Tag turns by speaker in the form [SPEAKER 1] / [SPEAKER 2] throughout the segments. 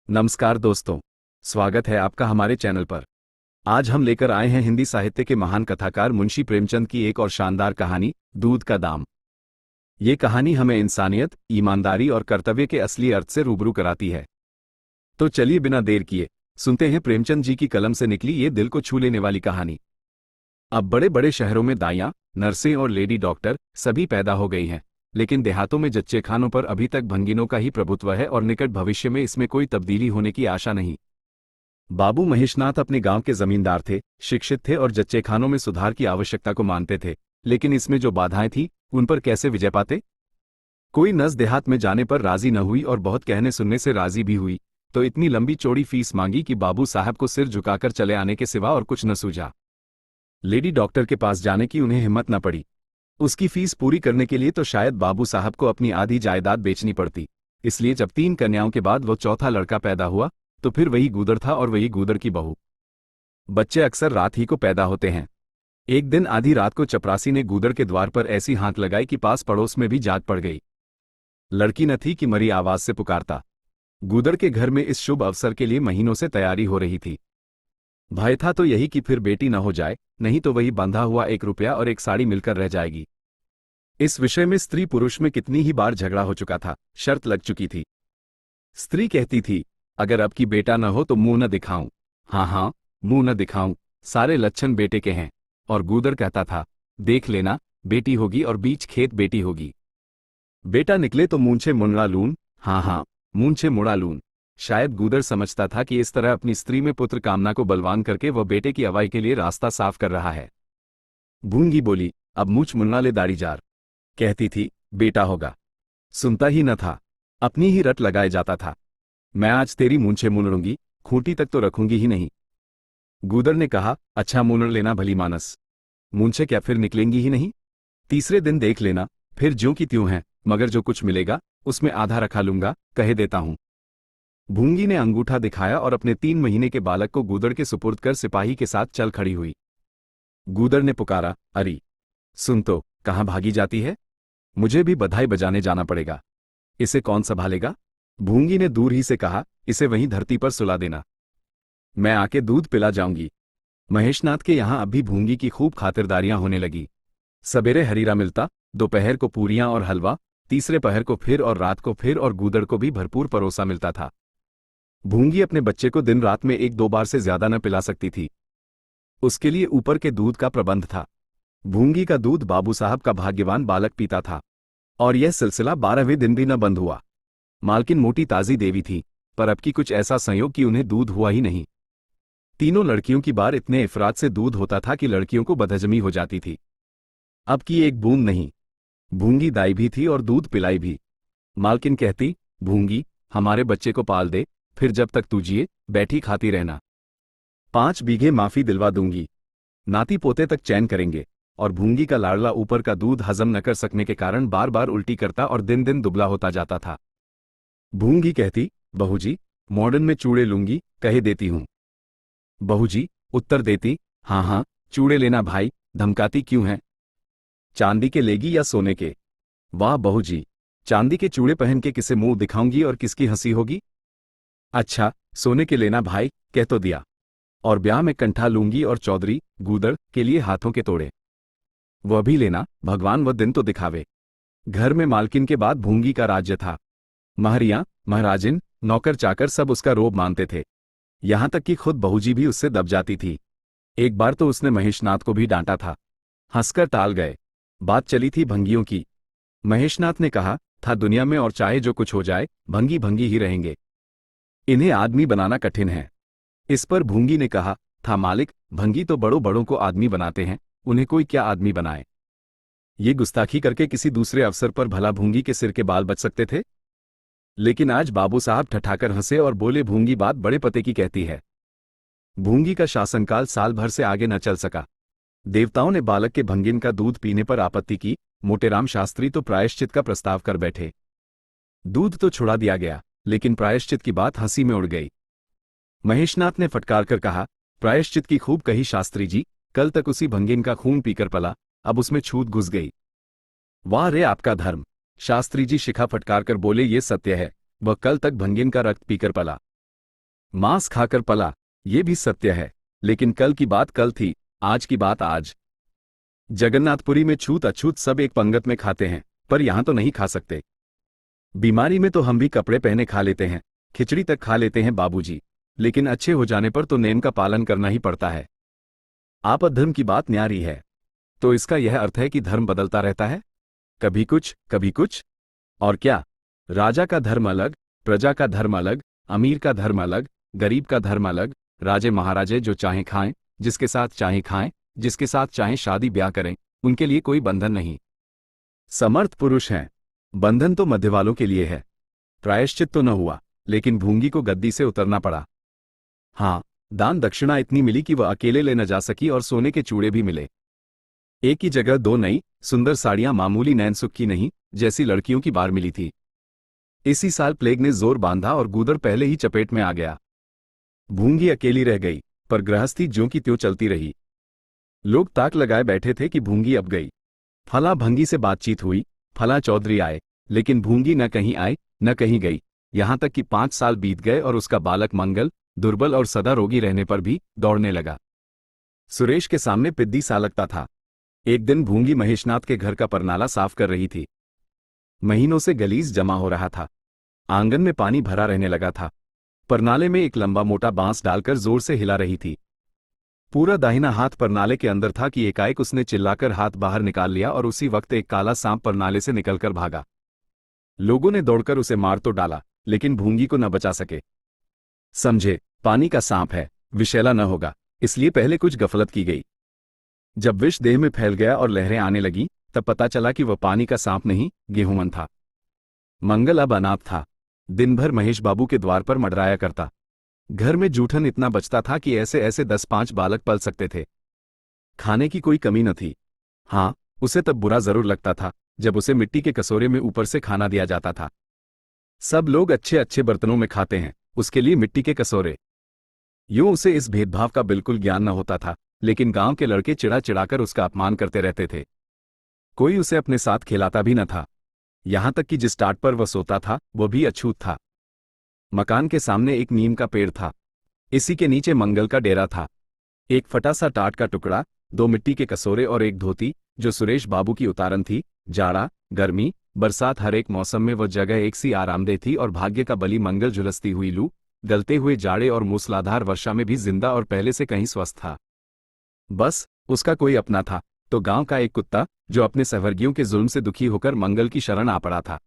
[SPEAKER 1] नमस्कार दोस्तों, स्वागत है आपका हमारे चैनल पर। आज हम लेकर आए हैं हिंदी साहित्य के महान कथाकार मुंशी प्रेमचंद की एक और शानदार कहानी, दूध का दाम। ये कहानी हमें इंसानियत, ईमानदारी और कर्तव्य के असली अर्थ से रूबरू कराती है। तो चलिए बिना देर किए सुनते हैं प्रेमचंद जी की कलम से निकली ये दिल को छू लेने वाली कहानी। अब बड़े बड़े शहरों में दाइयाँ, नर्सें और लेडी डॉक्टर सभी पैदा हो गई हैं, लेकिन देहातों में जच्चेखानों पर अभी तक भंगिनों का ही प्रभुत्व है और निकट भविष्य में इसमें कोई तब्दीली होने की आशा नहीं। बाबू महेशनाथ अपने गांव के जमींदार थे, शिक्षित थे और जच्चेखानों में सुधार की आवश्यकता को मानते थे, लेकिन इसमें जो बाधाएं थीं उन पर कैसे विजय पाते। कोई नस देहात में जाने पर राजी न हुई और बहुत कहने सुनने से राजी भी हुई, तो इतनी लंबी चौड़ी फीस मांगी कि बाबू साहब को सिर झुकाकर चले आने के सिवा और कुछ न सूझा। लेडी डॉक्टर के पास जाने की उन्हें हिम्मत न पड़ी। उसकी फीस पूरी करने के लिए तो शायद बाबू साहब को अपनी आधी जायदाद बेचनी पड़ती। इसलिए जब 3 कन्याओं के बाद वो चौथा लड़का पैदा हुआ तो फिर वही गूदर था और वही गूदर की बहू। बच्चे अक्सर रात ही को पैदा होते हैं। एक दिन आधी रात को चपरासी ने गूदर के द्वार पर ऐसी हाँक लगाई कि पास पड़ोस में भी जाग पड़ गई। लड़की न थी कि मरी आवाज से पुकारता। गूदर के घर में इस शुभ अवसर के लिए महीनों से तैयारी हो रही थी। भय था तो यही कि फिर बेटी न हो जाए, नहीं तो वही बंधा हुआ 1 रुपया और 1 साड़ी मिलकर रह जाएगी। इस विषय में स्त्री पुरुष में कितनी ही बार झगड़ा हो चुका था, शर्त लग चुकी थी। स्त्री कहती थी, अगर अब की बेटा न हो तो मुंह न दिखाऊं। हाँ हाँ, मुंह न दिखाऊं, सारे लक्षण बेटे के हैं। और गूदर कहता था, देख लेना, बेटी होगी और बीच खेत बेटी होगी। बेटा निकले तो मूंछे मुंडा लून। हाँ हाँ, मूंछे मुड़ा लून। शायद गूदर समझता था कि इस तरह अपनी स्त्री में पुत्र कामना को बलवान करके वह बेटे की अवाई के लिए रास्ता साफ कर रहा है। भूंगी बोली, अब मूछ मुन्ना ले दाढ़ीजार। कहती थी, बेटा होगा। सुनता ही न था, अपनी ही रट लगाए जाता था। मैं आज तेरी मूंछें मुनड़ूंगी, खूंटी तक तो रखूंगी ही नहीं। गूदर ने कहा, अच्छा मुनड़ लेना भली मानस। मूंछें क्या फिर निकलेंगी ही नहीं? तीसरे दिन देख लेना, फिर ज्यों की त्यों हैं, मगर जो कुछ मिलेगा उसमें आधा रखा लूंगा, कहे देता हूं। भूंगी ने अंगूठा दिखाया और अपने 3 महीने के बालक को गूदर के सुपुर्द कर सिपाही के साथ चल खड़ी हुई। गूदर ने पुकारा, अरे सुन तो, कहाँ भागी जाती है? मुझे भी बधाई बजाने जाना पड़ेगा। इसे कौन संभालेगा? भूंगी ने दूर ही से कहा, इसे वहीं धरती पर सुला देना, मैं आके दूध पिला जाऊंगी। महेशनाथ के यहां अब भी भूंगी की खूब खातिरदारियां होने लगी। सवेरे हरीरा मिलता, दोपहर को पूरियां और हलवा, तीसरे पहर को फिर और रात को फिर, और गूदर को भी भरपूर परोसा मिलता था। भूंगी अपने बच्चे को दिन रात में 1-2 बार से ज्यादा न पिला सकती थी। उसके लिए ऊपर के दूध का प्रबंध था। भूंगी का दूध बाबू साहब का भाग्यवान बालक पीता था, और यह सिलसिला 12वें दिन भी न बंद हुआ। मालकिन मोटी ताजी देवी थी, पर अब की कुछ ऐसा संयोग कि उन्हें दूध हुआ ही नहीं। तीनों लड़कियों की बार इतने इफरात से दूध होता था कि लड़कियों को बदहजमी हो जाती थी। अब की एक बूंद नहीं। भूंगी दाई भी थी और दूध पिलाई भी। मालकिन कहती, भूंगी, हमारे बच्चे को पाल दे, फिर जब तक तू जिए बैठी खाती रहना। 5 बीघे माफी दिलवा दूंगी, नाती पोते तक चैन करेंगे। और भूंगी का लाडला ऊपर का दूध हजम न कर सकने के कारण बार बार उल्टी करता और दिन दिन दुबला होता जाता था। भूंगी कहती, बहूजी, मॉडर्न में चूड़े लूंगी, कहे देती हूं। बहूजी उत्तर देती, हाँ हाँ, चूड़े लेना भाई, धमकाती क्यों है? चांदी के लेगी या सोने के? वाह बहूजी, चांदी के चूड़े पहन के किसे मुंह दिखाऊंगी और किसकी हंसी होगी? अच्छा, सोने के लेना भाई, कह तो दिया। और ब्याह में कंठा लूंगी और चौधरी गूदर के लिए हाथों के तोड़े, वह भी लेना, भगवान वह दिन तो दिखावे। घर में मालकिन के बाद भूंगी का राज्य था। महरियां, महाराजिन, नौकर चाकर सब उसका रोब मानते थे। यहां तक कि खुद बहूजी भी उससे दब जाती थी। एक बार तो उसने महेशनाथ को भी डांटा था। हंसकर टाल गए। बात चली थी भंगियों की। महेशनाथ ने कहा था, दुनिया में और चाहे जो कुछ हो जाए, भंगी भंगी ही रहेंगे, इन्हें आदमी बनाना कठिन है। इस पर भूंगी ने कहा था, मालिक, भंगी तो बड़ों बड़ों को आदमी बनाते हैं, उन्हें कोई क्या आदमी बनाए? ये गुस्ताखी करके किसी दूसरे अवसर पर भला भूंगी के सिर के बाल बच सकते थे। लेकिन आज बाबू साहब ठठाकर हंसे और बोले, भूंगी बात बड़े पते की कहती है। भूंगी का शासनकाल साल भर से आगे न चल सका। देवताओं ने बालक के भंगिन का दूध पीने पर आपत्ति की। मोटेराम शास्त्री तो प्रायश्चित का प्रस्ताव कर बैठे। दूध तो छुड़ा दिया गया, लेकिन प्रायश्चित की बात हंसी में उड़ गई। महेशनाथ ने फटकार कर कहा, प्रायश्चित की खूब कही शास्त्री जी, कल तक उसी भंगिन का खून पीकर पला, अब उसमें छूत घुस गई। वाह रे आपका धर्म! शास्त्री जी शिखा फटकार कर बोले, ये सत्य है, वह कल तक भंगिन का रक्त पीकर पला। मांस खाकर पला, ये भी सत्य है। लेकिन कल की बात कल थी, आज की बात आज। जगन्नाथपुरी में छूत अछूत सब एक पंगत में खाते हैं, पर यहां तो नहीं खा सकते। बीमारी में तो हम भी कपड़े पहने खा लेते हैं, खिचड़ी तक खा लेते हैं बाबूजी, लेकिन अच्छे हो जाने पर तो नेम का पालन करना ही पड़ता है। आप अधर्म की बात न्यारी है, तो इसका यह अर्थ है कि धर्म बदलता रहता है, कभी कुछ कभी कुछ। और क्या, राजा का धर्म अलग, प्रजा का धर्म अलग, अमीर का धर्म अलग, गरीब का धर्म अलग। राजे महाराजे जो चाहें खाएं, जिसके साथ चाहें खाएं, जिसके साथ चाहें शादी ब्याह करें, उनके लिए कोई बंधन नहीं। समर्थ पुरुष हैं, बंधन तो मध्य वालों के लिए है। प्रायश्चित तो न हुआ, लेकिन भूंगी को गद्दी से उतरना पड़ा। हाँ, दान दक्षिणा इतनी मिली कि वह अकेले ले न जा सकी और सोने के चूड़े भी मिले। एक ही जगह दो नई सुंदर साड़ियां मामूली नैनसुख की नहीं, जैसी लड़कियों की बार मिली थी। इसी साल प्लेग ने जोर बांधा और गूदर पहले ही चपेट में आ गया। भूंगी अकेली रह गई, पर गृहस्थी ज्यों की त्यों चलती रही। लोग ताक लगाए बैठे थे कि भूंगी अब गई। फला भंगी से बातचीत हुई, फला चौधरी आए, लेकिन भूंगी न कहीं आए न कहीं गई। यहां तक कि 5 साल बीत गए और उसका बालक मंगल दुर्बल और सदा रोगी रहने पर भी दौड़ने लगा। सुरेश के सामने पिद्दी सा लगता था। एक दिन भूंगी महेशनाथ के घर का परनाला साफ कर रही थी। महीनों से गलीज जमा हो रहा था, आंगन में पानी भरा रहने लगा था। परनाले में एक लंबा मोटा बांस डालकर जोर से हिला रही थी। पूरा दाहिना हाथ परनाले के अंदर था कि एकाएक उसने चिल्लाकर हाथ बाहर निकाल लिया और उसी वक्त एक काला सांप परनाले से निकलकर भागा। लोगों ने दौड़कर उसे मार तो डाला, लेकिन भूंगी को न बचा सके। समझे, पानी का सांप है, विषैला न होगा, इसलिए पहले कुछ गफलत की गई। जब विष देह में फैल गया और लहरें आने लगीं, तब पता चला कि वह पानी का सांप नहीं, गेहूंमन था। मंगल अब अनाथ था। दिन भर महेश बाबू के द्वार पर मडराया करता। घर में जूठन इतना बचता था कि ऐसे ऐसे 10-5 बालक पल सकते थे। खाने की कोई कमी न थी। हाँ, उसे तब बुरा जरूर लगता था जब उसे मिट्टी के कटोरे में ऊपर से खाना दिया जाता था। सब लोग अच्छे अच्छे बर्तनों में खाते हैं, उसके लिए मिट्टी के कटोरे। यूं उसे इस भेदभाव का बिल्कुल ज्ञान न होता था, लेकिन गांव के लड़के चिढ़ा चिढ़ाकर उसका अपमान करते रहते थे। कोई उसे अपने साथ खिलाता भी न था। यहां तक कि जिस टाट पर वह सोता था वह भी अछूत था। मकान के सामने एक नीम का पेड़ था, इसी के नीचे मंगल का डेरा था। एक फटा सा टाट का टुकड़ा, 2 मिट्टी के कटोरे और एक धोती, जो सुरेश बाबू की उतारन थी। जाड़ा, गर्मी, बरसात, हर एक मौसम में वह जगह एक सी आरामदेह थी और भाग्य का बली मंगल झुलसती हुई लू, गलते हुए जाड़े और मूसलाधार वर्षा में भी जिंदा और पहले से कहीं स्वस्थ था। बस उसका कोई अपना था तो गांव का एक कुत्ता, जो अपने सहवर्गियों के जुल्म से दुखी होकर मंगल की शरण आ पड़ा था।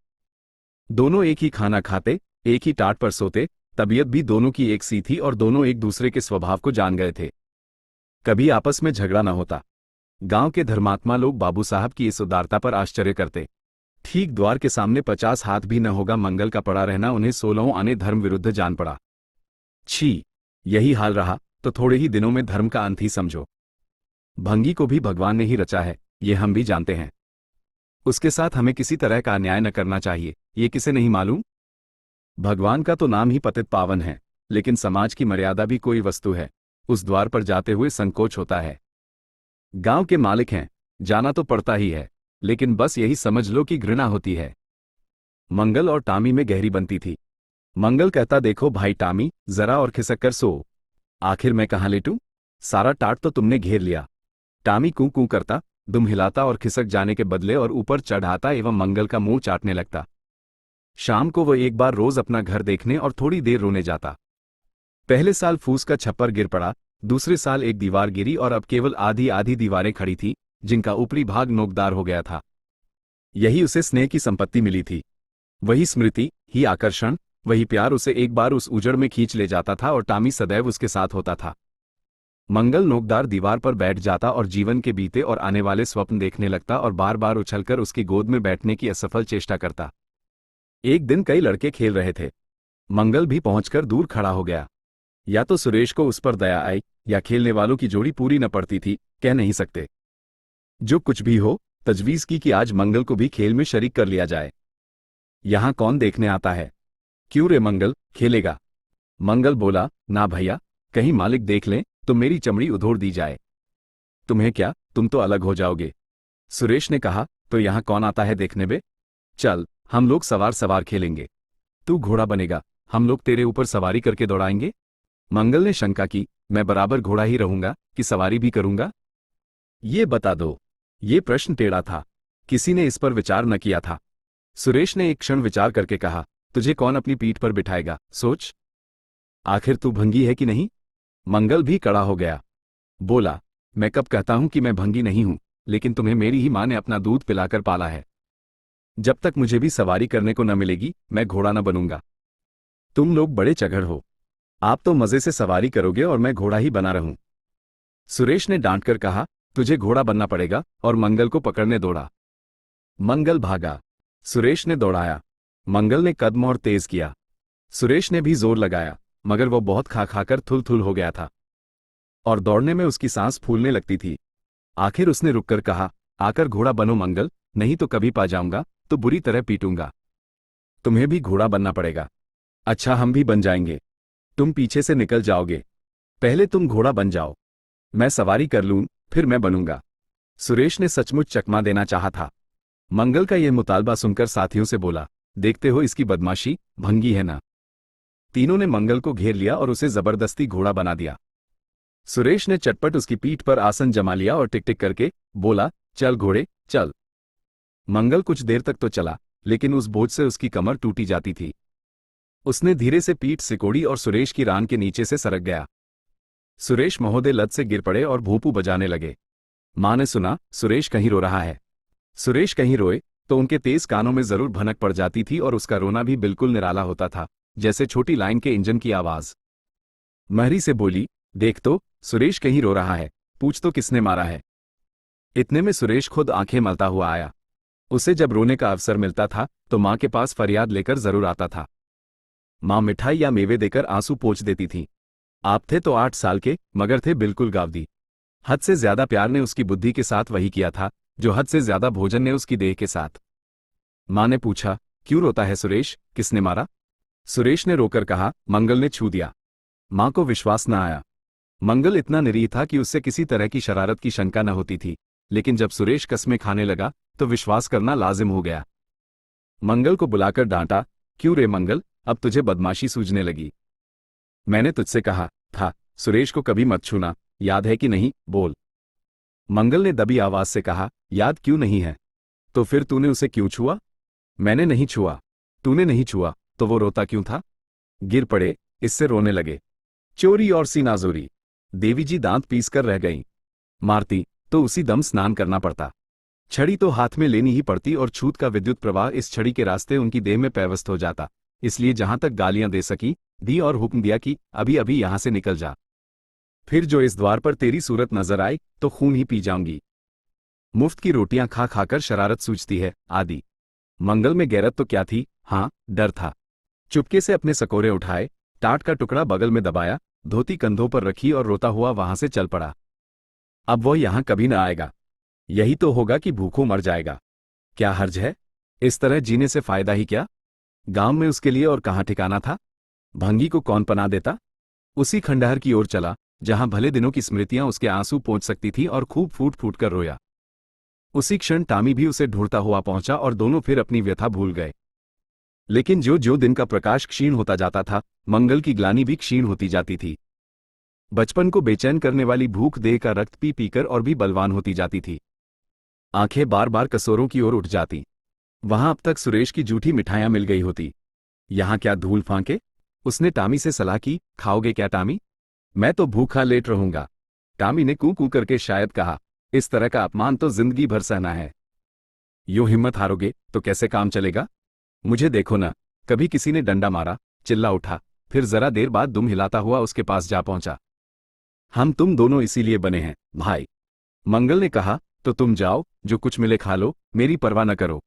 [SPEAKER 1] दोनों एक ही खाना खाते, एक ही टाट पर सोते, तबीयत भी दोनों की एक सी थी और दोनों एक दूसरे के स्वभाव को जान गए थे। कभी आपस में झगड़ा न होता। गांव के धर्मात्मा लोग बाबू साहब की इस उदारता पर आश्चर्य करते। ठीक द्वार के सामने 50 हाथ भी न होगा मंगल का पड़ा रहना उन्हें 16 आने धर्म विरुद्ध जान पड़ा। छी, यही हाल रहा तो थोड़े ही दिनों में धर्म का अंत ही समझो। भंगी को भी भगवान ने ही रचा है, ये हम भी जानते हैं। उसके साथ हमें किसी तरह का अन्याय न करना चाहिए, ये किसे नहीं मालूम। भगवान का तो नाम ही पतित पावन है, लेकिन समाज की मर्यादा भी कोई वस्तु है, उस द्वार पर जाते हुए संकोच होता है। गांव के मालिक हैं, जाना तो पड़ता ही है, लेकिन बस यही समझ लो कि घृणा होती है। मंगल और टामी में गहरी बनती थी। मंगल कहता, देखो भाई टामी, जरा और खिसक कर सो। आखिर मैं कहाँ लेटूं, सारा टाट तो तुमने घेर लिया। टामी कूं कूं करता, दुम हिलाता और खिसक जाने के बदले और ऊपर चढ़ाता एवं मंगल का मुंह चाटने लगता। शाम को वह एक बार रोज अपना घर देखने और थोड़ी देर रोने जाता। पहले साल फूस का छप्पर गिर पड़ा, दूसरे साल एक दीवार गिरी और अब केवल आधी आधी दीवारें खड़ी थी, जिनका ऊपरी भाग नोकदार हो गया था। यही उसे स्नेह की संपत्ति मिली थी। वही स्मृति, ही आकर्षण, वही प्यार उसे एक बार उस उजड़ में खींच ले जाता था और टामी सदैव उसके साथ होता था। मंगल नोकदार दीवार पर बैठ जाता और जीवन के बीते और आने वाले स्वप्न देखने लगता और बार बार उछलकर उसकी गोद में बैठने की असफल चेष्टा करता। एक दिन कई लड़के खेल रहे थे। मंगल भी पहुंचकर दूर खड़ा हो गया। या तो सुरेश को उस पर दया आई, या खेलने वालों की जोड़ी पूरी न पड़ती थी, कह नहीं सकते। जो कुछ भी हो, तजवीज की कि आज मंगल को भी खेल में शरीक कर लिया जाए। यहां कौन देखने आता है? क्यों रे मंगल, खेलेगा? मंगल बोला, ना भैया, कहीं मालिक देख लें तो मेरी चमड़ी उधोड़ दी जाए। तुम्हें क्या, तुम तो अलग हो जाओगे। सुरेश ने कहा, तो यहां कौन आता है देखने बे? चल, हम लोग सवार सवार खेलेंगे। तू घोड़ा बनेगा, हम लोग तेरे ऊपर सवारी करके दौड़ाएंगे। मंगल ने शंका की, मैं बराबर घोड़ा ही रहूंगा कि सवारी भी करूंगा? ये बता दो। ये प्रश्न टेढ़ा था। किसी ने इस पर विचार न किया था। सुरेश ने एक क्षण विचार करके कहा, तुझे कौन अपनी पीठ पर बिठाएगा, सोच। आखिर तू भंगी है कि नहीं? मंगल भी कड़ा हो गया। बोला, मैं कब कहता हूं कि मैं भंगी नहीं हूं, लेकिन तुम्हें मेरी ही मां ने अपना दूध पिलाकर पाला है। जब तक मुझे भी सवारी करने को न मिलेगी, मैं घोड़ा न बनूंगा। तुम लोग बड़े चगड़ हो। आप तो मजे से सवारी करोगे और मैं घोड़ा ही बना रहूं। सुरेश ने डांट कर कहा, तुझे घोड़ा बनना पड़ेगा, और मंगल को पकड़ने दौड़ा। मंगल भागा। सुरेश ने दौड़ाया। मंगल ने कदम और तेज किया। सुरेश ने भी जोर लगाया, मगर वो बहुत खा खाकर थुल थुल हो गया था और दौड़ने में उसकी सांस फूलने लगती थी। आखिर उसने रुककर कहा, आकर घोड़ा बनो मंगल, नहीं तो कभी पा जाऊंगा तो बुरी तरह पीटूंगा। तुम्हें भी घोड़ा बनना पड़ेगा। अच्छा, हम भी बन जाएंगे। तुम पीछे से निकल जाओगे। पहले तुम घोड़ा बन जाओ, मैं सवारी कर लूं, फिर मैं बनूंगा। सुरेश ने सचमुच चकमा देना चाहा था। मंगल का यह मुतालबा सुनकर साथियों से बोला, देखते हो इसकी बदमाशी, भंगी है ना। तीनों ने मंगल को घेर लिया और उसे जबरदस्ती घोड़ा बना दिया। सुरेश ने चटपट उसकी पीठ पर आसन जमा लिया और टिक टिक करके बोला, चल घोड़े चल। मंगल कुछ देर तक तो चला, लेकिन उस बोझ से उसकी कमर टूटी जाती थी। उसने धीरे से पीठ सिकोड़ी और सुरेश की रान के नीचे से सरक गया। सुरेश महोदय लत से गिर पड़े और भूपू बजाने लगे। मां ने सुना, सुरेश कहीं रो रहा है। सुरेश कहीं रोए तो उनके तेज कानों में जरूर भनक पड़ जाती थी और उसका रोना भी बिल्कुल निराला होता था, जैसे छोटी लाइन के इंजन की आवाज। महरी से बोली, देख तो, सुरेश कहीं रो रहा है, पूछ तो किसने मारा है। इतने में सुरेश खुद आंखें मलता हुआ आया। उसे जब रोने का अवसर मिलता था तो मां के पास फरियाद लेकर जरूर आता था। मां मिठाई या मेवे देकर आंसू पोंछ देती थी। आप थे तो 8 साल के, मगर थे बिल्कुल गावदी। हद से ज्यादा प्यार ने उसकी बुद्धि के साथ वही किया था जो हद से ज्यादा भोजन ने उसकी देह के साथ। मां ने पूछा, क्यों रोता है सुरेश, किसने मारा? सुरेश ने रोकर कहा, मंगल ने छू दिया। मां को विश्वास न आया। मंगल इतना निरीह था कि उससे किसी तरह की शरारत की शंका न होती थी, लेकिन जब सुरेश कस्में खाने लगा तो विश्वास करना लाजिम हो गया। मंगल को बुलाकर डांटा, क्यों रे मंगल, अब तुझे बदमाशी सूझने लगी? मैंने तुझसे कहा था सुरेश को कभी मत छूना, याद है कि नहीं, बोल। मंगल ने दबी आवाज से कहा, याद क्यों नहीं है? तो फिर तूने उसे क्यों छुआ? मैंने नहीं छुआ। तूने नहीं छुआ तो वो रोता क्यों था? गिर पड़े, इससे रोने लगे। चोरी और सीनाजोरी। देवी जी दांत पीसकर रह गईं। मारती तो उसी दम स्नान करना पड़ता। छड़ी तो हाथ में लेनी ही पड़ती और छूत का विद्युत प्रवाह इस छड़ी के रास्ते उनकी देह में पैवस्त हो जाता। इसलिए जहां तक गालियां दे सकी दी और हुक्म दिया कि अभी अभी यहां से निकल जा। फिर जो इस द्वार पर तेरी सूरत नजर आए तो खून ही पी जाऊंगी। मुफ्त की रोटियां खा खाकर शरारत सूझती है, आदि। मंगल में गैरत तो क्या थी, हाँ, डर था। चुपके से अपने सकोरे उठाए, टाट का टुकड़ा बगल में दबाया, धोती कंधों पर रखी और रोता हुआ वहां से चल पड़ा। अब वह यहां कभी न आएगा। यही तो होगा कि भूखों मर जाएगा। क्या हर्ज है? इस तरह जीने से फायदा ही क्या? गांव में उसके लिए और कहां ठिकाना था? भंगी को कौन पना देता? उसी खंडहर की ओर चला जहां भले दिनों की स्मृतियां उसके आंसू पोंछ सकती थी और खूब फूट फूट कर रोया। उसी क्षण टामी भी उसे ढूंढता हुआ पहुंचा और दोनों फिर अपनी व्यथा भूल गए। लेकिन जो जो दिन का प्रकाश क्षीण होता जाता था, मंगल की ग्लानि भी क्षीण होती जाती थी। बचपन को बेचैन करने वाली भूख देह का रक्त पी पीकर और भी बलवान होती जाती थी। आंखें बार बार कसोरों की ओर उठ जाती। वहां अब तक सुरेश की जूठी मिठाइयां मिल गई होती, यहां क्या धूल फांके? उसने टामी से सलाह की, खाओगे क्या टामी? मैं तो भूखा लेट रहूंगा। टामी ने कू कू करके शायद कहा, इस तरह का अपमान तो जिंदगी भर सहना है। यूं हिम्मत हारोगे तो कैसे काम चलेगा? मुझे देखो ना, कभी किसी ने डंडा मारा, चिल्ला उठा, फिर जरा देर बाद दुम हिलाता हुआ उसके पास जा पहुंचा। हम तुम दोनों इसीलिए बने हैं, भाई। मंगल ने कहा, तो तुम जाओ, जो कुछ मिले खा लो, मेरी परवाह न करो।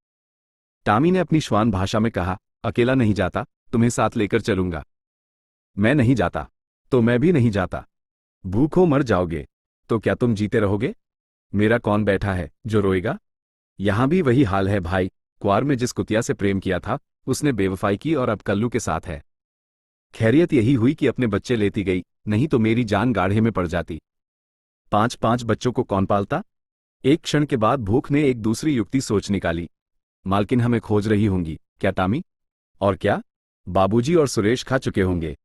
[SPEAKER 1] टामी ने अपनी श्वान भाषा में कहा, अकेला नहीं जाता, तुम्हें साथ लेकर चलूंगा। मैं नहीं जाता। तो मैं भी नहीं जाता। भूखों मर जाओगे तो क्या तुम जीते रहोगे? मेरा कौन बैठा है जो रोएगा? यहां भी वही हाल है भाई। क्वार में जिस कुतिया से प्रेम किया था उसने बेवफाई की और अब कल्लू के साथ है। खैरियत यही हुई कि अपने बच्चे लेती गई, नहीं तो मेरी जान गाढ़े में पड़ जाती। 5-5 बच्चों को कौन पालता? एक क्षण के बाद भूख ने एक दूसरी युक्ति सोच निकाली। मालकिन हमें खोज रही होंगी क्या टामी? और क्या, बाबूजी और सुरेश खा चुके होंगे।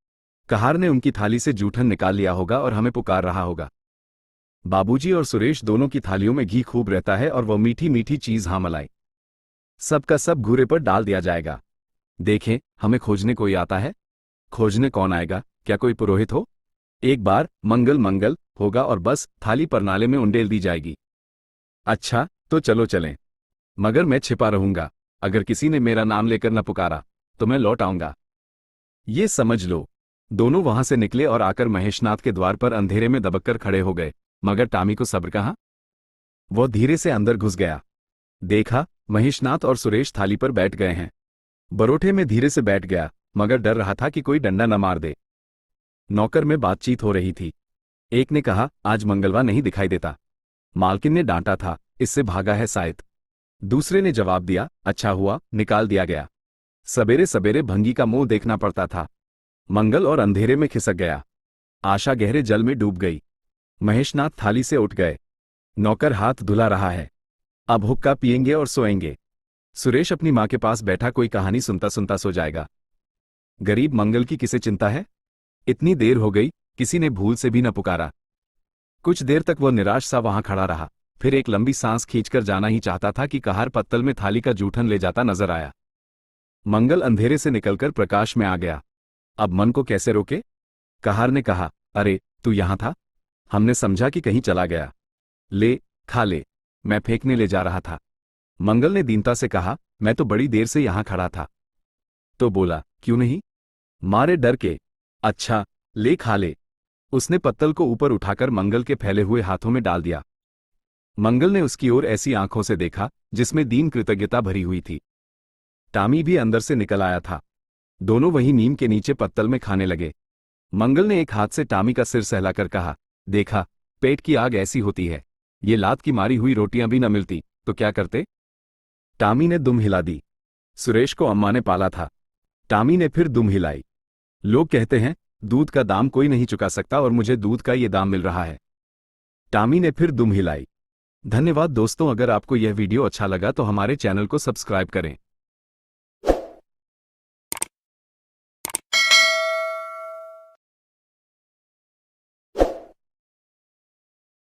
[SPEAKER 1] कहार ने उनकी थाली से जूठन निकाल लिया होगा और हमें पुकार रहा होगा। बाबूजी और सुरेश दोनों की थालियों में घी खूब रहता है और वह मीठी मीठी चीज, हाँ मलाई, सब का सब घूरे पर डाल दिया जाएगा। देखें, हमें खोजने कोई आता है। खोजने कौन आएगा? क्या कोई पुरोहित हो? एक बार मंगल मंगल होगा और बस थाली परनाले में उंडेल दी जाएगी। अच्छा, तो चलो चलें, मगर मैं छिपा रहूंगा। अगर किसी ने मेरा नाम लेकर न पुकारा तो मैं लौट आऊंगा, ये समझ लो। दोनों वहां से निकले और आकर महेशनाथ के द्वार पर अंधेरे में दबककर खड़े हो गए। मगर टॉमी को सब्र कहाँ, वो धीरे से अंदर घुस गया। देखा, महेशनाथ और सुरेश थाली पर बैठ गए हैं। बरोठे में धीरे से बैठ गया, मगर डर रहा था कि कोई डंडा न मार दे। नौकर में बातचीत हो रही थी। एक ने कहा, आज मंगलवार नहीं दिखाई देता, मालकिन ने डांटा था, इससे भागा है शायद। दूसरे ने जवाब दिया, अच्छा हुआ निकाल दिया गया, सवेरे सवेरे भंगी का मुंह देखना पड़ता था। मंगल और अंधेरे में खिसक गया। आशा गहरे जल में डूब गई। महेशनाथ थाली से उठ गए। नौकर हाथ धुला रहा है, अब हुक्का पिएंगे और सोएंगे। सुरेश अपनी मां के पास बैठा कोई कहानी सुनता सुनता सो जाएगा। गरीब मंगल की किसे चिंता है? इतनी देर हो गई, किसी ने भूल से भी न पुकारा। कुछ देर तक वह निराश सा वहां खड़ा रहा, फिर एक लंबी सांस खींचकर जाना ही चाहता था कि कहार पत्तल में थाली का जूठन ले जाता नजर आया। मंगल अंधेरे से निकलकर प्रकाश में आ गया। अब मन को कैसे रोके? कहार ने कहा, अरे तू यहां था? हमने समझा कि कहीं चला गया। ले, खा ले, मैं फेंकने ले जा रहा था। मंगल ने दीनता से कहा, मैं तो बड़ी देर से यहां खड़ा था। तो बोला, क्यों नहीं? मारे डर के। अच्छा, ले खा ले। उसने पत्तल को ऊपर उठाकर मंगल के फैले हुए हाथों में डाल दिया। मंगल ने उसकी ओर ऐसी आंखों से देखा जिसमें दीन कृतज्ञता भरी हुई थी। टॉमी भी अंदर से निकल आया था। दोनों वहीं नीम के नीचे पत्तल में खाने लगे। मंगल ने एक हाथ से टॉमी का सिर सहलाकर कहा, देखा, पेट की आग ऐसी होती है, ये लात की मारी हुई रोटियां भी न मिलती तो क्या करते? टॉमी ने दुम हिला दी। सुरेश को अम्मा ने पाला था। टॉमी ने फिर दुम हिलाई। लोग कहते हैं दूध का दाम कोई नहीं चुका सकता और मुझे दूध का ये दाम मिल रहा है। टॉमी ने फिर दुम हिलाई। धन्यवाद दोस्तों, अगर आपको यह वीडियो अच्छा लगा तो हमारे चैनल को सब्सक्राइब करें।